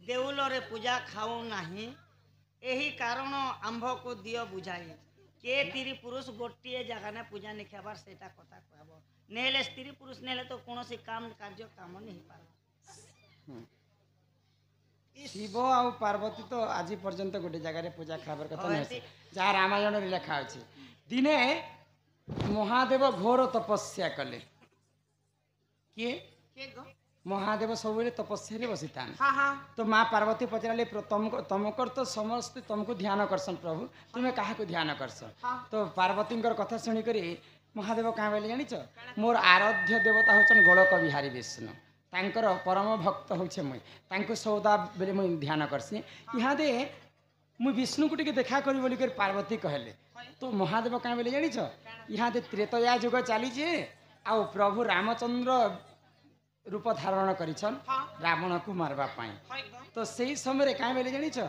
देउलरे पूजा खाऊ नाही यही कारण आंभ को दियो बुझाई के स्त्री पुरुष गोटे जगह ने पूजा नहीं खाबार सेटा कथा कहब नेले स्त्री पुरुष नेले तो कौन सी काम कार्य काम नहीं पार शिव आ पार्वती तो आज पर्यंत गोटे जगह पूजा खाबार कथा नहीं जहाँ रामायण लिखा अच्छे दिने महादेव घोर तपस्या कले किए महादेव सब तपस्या बसी था तो माँ पार्वती पचारे तुमको तो समस्त तुमको ध्यान करसन प्रभु तुम्हें क्या ध्यान करस तो पार्वती कथा शुणिक महादेव क्या बोले जानिच मोर आराध्य देवता हूँ गोलक बिहारी विष्णु तांकर परम भक्त होचे मुई सौदा बेले मुई ध्यान करसी यहाँ दे मुई विष्णु को देखा करी बोली कर पार्वती कहले तो महादेव क्या बोले जानिच यहाँ दे त्रेतया युग चली आ प्रभु रामचंद्र रूप धारण करिछन रावण को मारवा पाई तो सही समय क्या बोले जानिच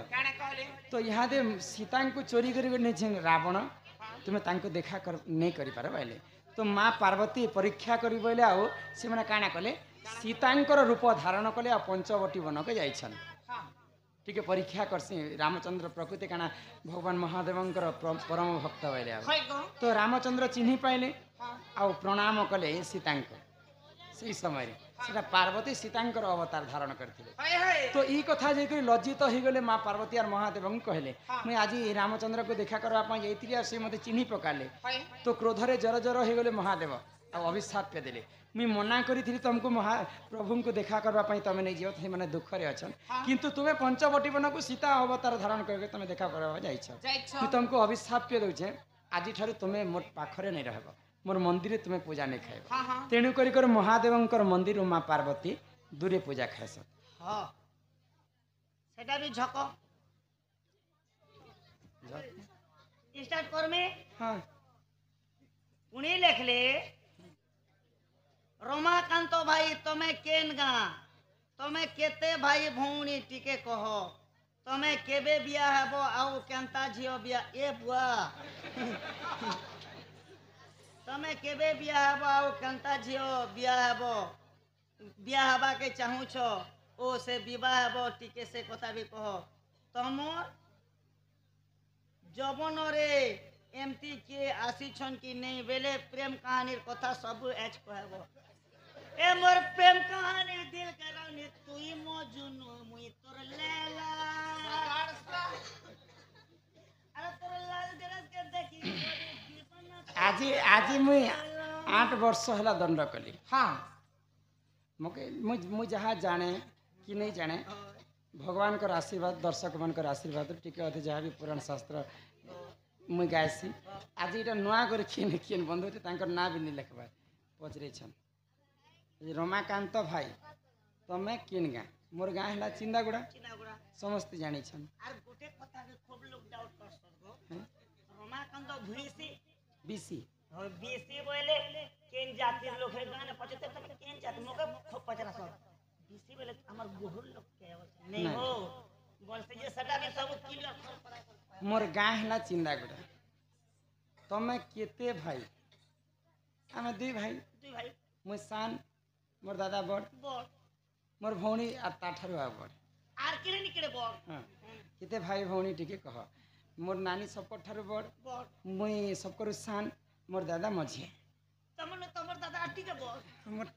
तो यहाँ दे सीता को चोरी कर रावण तुम्हें तांको देखा कर नहीं करि पार बोले तो माँ पार्वती परीक्षा करी बोले आओ से माने काना कले सीतांकर रूप धारण कले आ पंचवटी वन के जाइछन ठीक है परीक्षा करसी रामचंद्र प्रकृति काना भगवान महादेवंकर परम भक्त बोले तो रामचंद्र चिन्ह पाइले आ प्रणाम कले सीतांको से समय सीता पार्वती सीतांकर अवतार धारण करथिले तो ई कथा जे लज्जित हो गले माँ पार्वती और महादेव कहले मुझे आज रामचंद्र को देखा करबा जाइतिली से मते चिन्ह पकाले तो क्रोधरे जर जर हो गले महादेव आ अभिशाप पे देले मुई मना करी तुमको प्रभु को देखा करबा तुम नहीं जीव थे मैंने दुख रे अछन किंतु तुम्हें पंचवटी वन को सीता अवतार धारण करके तुम देखा करबा जाइछ तुमको अभिशाप पे दउछे आज ठारे तुम्हें मोर पाखरे नहीं रहबो मोर मंदिर तुम्हें पूजा नहीं खाए तेणु कर महादेव मंदिर माँ पार्वती दूरे पूजा खाएस सेटा भी झक स्टार्ट कर में हाँ पुणी लेखले रमाकांत भाई तमे केन गा तमे केते भाई भौणी टिके कह तमे केबे बिया हेबो आउ केंता झियो बिया ए बुआ तमे केबे बिया हेबो आउ केंता झियो बिया हेबो बिया हेबा के चाहू छ ओ से विवाह हेबो टिके से कथा भी कह तमर जवन रे एमती के आसी छन कि नहीं बेले प्रेम कहानी कथा सब एच कहबो ए मोर प्रेम कहानी दिल करानी तुई मो जुनु मुई तोर लेला अरे तोर लाल दिरस के देखी आज आज मुई 8 वर्ष हला दंड कली हाँ मके मु जहाँ जाने कि नहीं जाने भगवान का आशीर्वाद दर्शक मन का आशीर्वाद टिके अधे जहाँ भी पुराण शास्त्र मुई गायसी आज इटा नुआ कर किन किन बंधु तांकर ना भी नहीं लिखबा पचरे छन रमाकांत भाई तमे किन गाँ मोर गाँ है चिंदागुड़ा समस्त जानी छन आर गोटे कथा के खूब लोग डाउट कर सकबो रमाकांत भुईसी बीसी और बीसी बोले केन जाति लोग है गाने पचते तक केन जाति मोके खूब पचरा सब बीसी बोले हमर गुहुर लोग के नहीं हो बोल से ये सदा के सब क्लियर कर पड़ा मोर गाँ है चिंदागुड़ा तमे केते भाई आमे दुई भाई मुई सान मोर दादा बड़ मोर भौणी आ ताठारु आ बड़ आर केले निकड़े बड़ हां केते भाई भौणी टिके कह मोर नानी सबको ठारु बड़ मुई सबको सान मोर दादा मझे तमर दादा आटी के बड़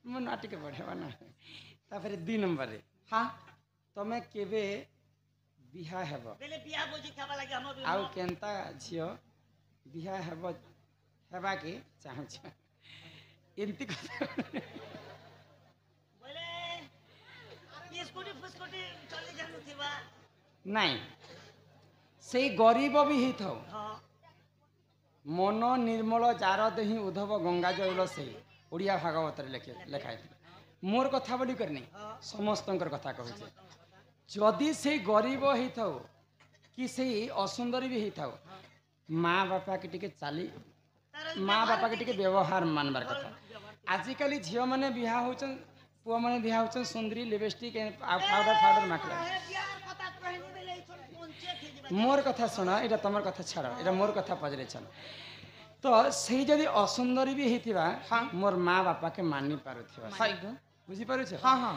मोर नाटी के बड़ ना तापर 2 नंबर रे हां तमे केबे बिहा हेबो बेले बिहा बोजी खाबा लागि हमर आउ केनता झियो बिहा हेबो हेबा के चाहू छ एंती कथा बोले स्कूटी फुस्कूटी चली जानु थिबा नहीं से गरीब भी ही थाओ हां मन निर्मल जार देही उद्धव गंगा जल से ओडिया भागवत रे लिखाय मोर कथा बोली करनी समस्तंकर कथा कहूचे जदि से गरीब ही थाओ कि से असुंदरी भी ही थाओ माँ बापा के टिके चाली माँ बापा के टिके व्यवहार मानबार कथा आजिकल झील मैंने बिहा होचन पुआ मैंने बिहा होचन सुंदरी लिपस्टिक पाउडर माखला मोर कथा शुण ये तुम कथा छाड़ ये मोर कथा पजरे छन तो सही जदि असुंदरी भी होता मोर माँ बापा के मानि पारुथिबा बुझी पारुछ हाँ हाँ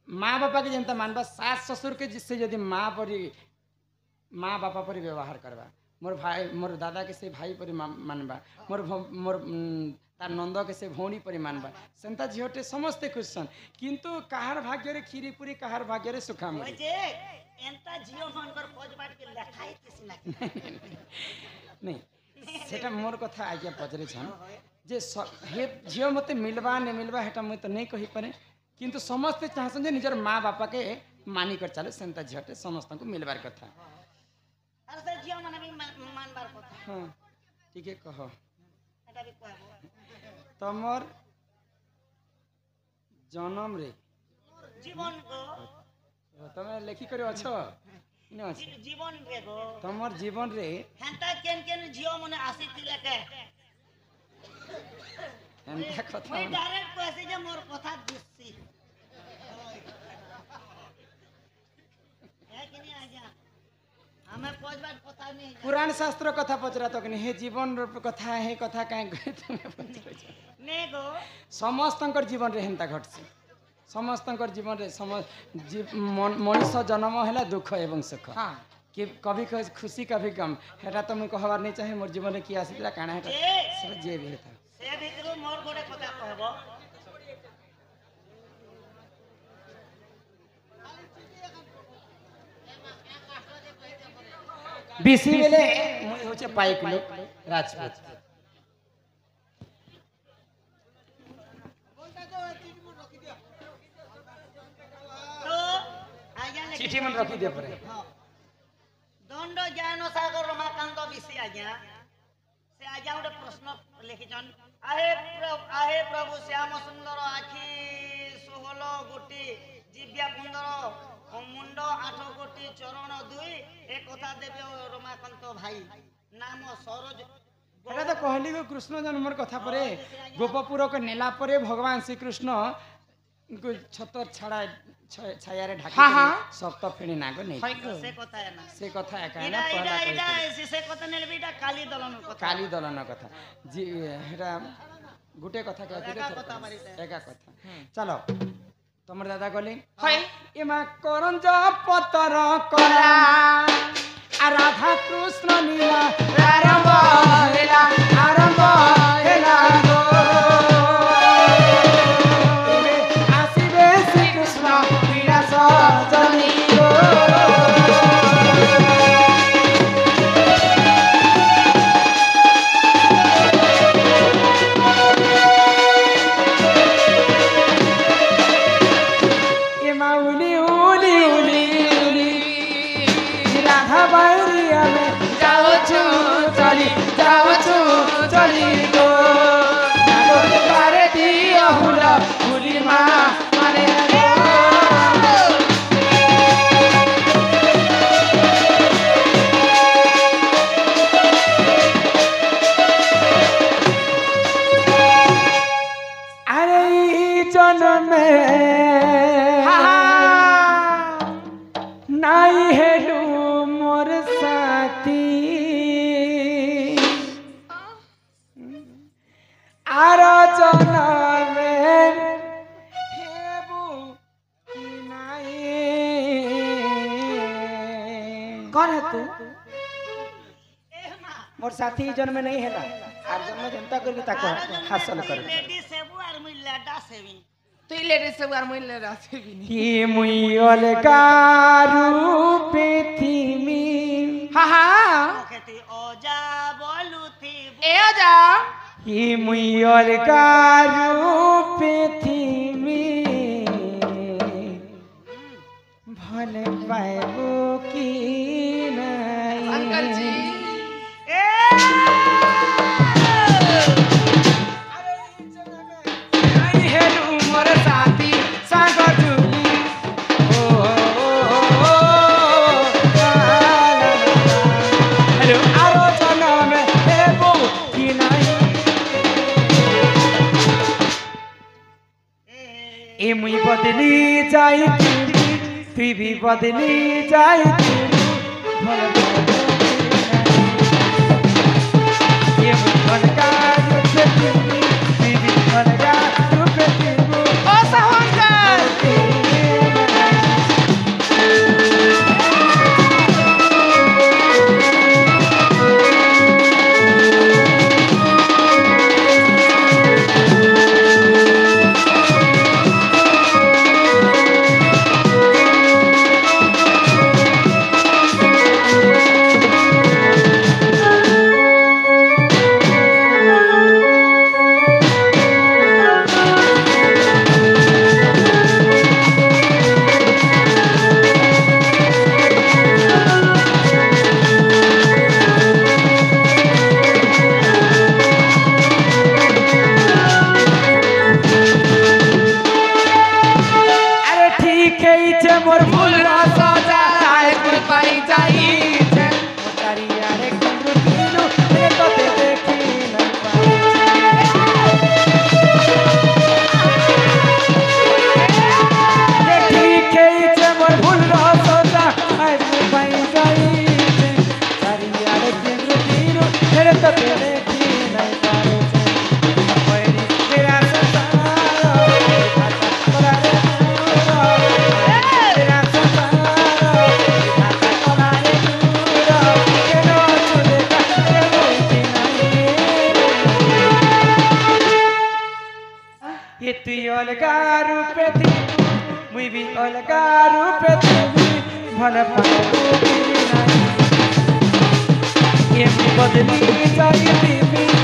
माँ बापा के जनता मानबा सास ससुर के जिससे यदि माँ परी माँ बापा परी व्यवहार करवा मोर भाई मोर दादा के से भाई परी मानबा मोर तार नंद के से भौणी परी मानबा सेंता झीटे समस्ते खुश सन किंतु काहार भाग्य रे खीरी पूरी काहार भाग्य रे सुखा ओइ जे एंता जियो मनकर खोज बाट के लेखाई किसी ना नहीं सेटा मोर कथा आज्ञा पचरे छन जे हे झियो मते मिलबा ने मिलबा हेटा मैं तो नहीं कहि पारे किंतु समस्ते चाहसन जे निजर माँ बापा के मानी कर चले सेंता झटे समस्त को मिलबार कथा अरे से जियो माने भी मानबार कथा हां ठीक है कहो एटा भी कहबो तमर जन्म रे जीवन को तमे लेखी करे अछो न जीवन रे गो तमर जीवन रे हेंता केन केन जियो मने आसीतिले के एंता कथा मैं डायरेक्ट कहसी जे मोर कथा दिससी है कि नहीं आजा हमें खोज बाट पता नहीं पुराण शास्त्र कथा पचरा तो कि हे जीवन रो कथा हे कथा काहे गए तुमे पचरा ने गो समस्तंकर जीवन रे हेंता घटसी समस्तंकर जीवन रे मनुष्य जन्म हैला दुख एवं सुख हां कि कभी खुशी कभी गम हेटा तो मैं कहबार नहीं चाहे मोर जीवन रे की आसीला काना हेटा सब जे भी था से भितरु मोर गोटे कथा कहबो बीसी बेले मुई होचे पाइक लोक राजपूत तो आज्ञा लेखि चिट्ठी मन रखी दे परे दंड ज्ञान सागर रमाकांत विषय आज्ञा से आज्ञा गोटे प्रश्न लिखिछन आहे प्रभु श्याम सुंदर आखि 16 गोटी जिव्या 15 मुंड 8 गोटी चरण 2 एक कथा देबे रमाकांत भाई नाम सरोज हेटा तो कहली गो कृष्ण जन्मर कथा परे गोपपुर को नेला परे भगवान श्री कृष्ण को छतर छड़ा छाया रे ढाकी सप्त फेणी नागो नहीं से कथा है ना से कथा एका इडा ना पहला इडा कही से कथा नेल बीटा काली दलन कथा काली दलन कथा जी हेटा गुटे कथा कहते एका कथा मारिते एका कथा चलो तमर दादा कहले हाय एमा करन ज पतर करा आ राधा कृष्ण नीला आरंभ हेला गो आसीबे श्री कृष्ण पीड़ा सजनी गो मोर साथी जन्म नहीं है ना आर जन्म जनता करके ताको हासिल कर लेडी सेबु आर मुई लाडा सेवी तो ई लेडी सब आर मुई लेडा सेवी कि मुई अलगारू पृथ्वी हा खेती ओजा बोलुथी ए जा कि मुई अलगारू पृथ्वी भले पाएबो कि नहीं अंकल जी मुई बदली जाई तू भी बदली जाई ये मुई बनका रूप तू भी बनका रूप तू ओ सहंकर ফুল সজা তুই পাই যাই চারিয়ারে কেন্দ্র দিলু রে তোতে দেখি না পাই দেখি খেয়েছে মোর ফুল সজা আজ পাই যাই চারিয়ারে কেন্দ্র দিলু রে তোতে দেখি না পাই পয়রি তেরা সজা ये तु अलगा रूपे थी मुई भी अलगा रूपे थी भल पाऊ नहीं ये बदली जाई थी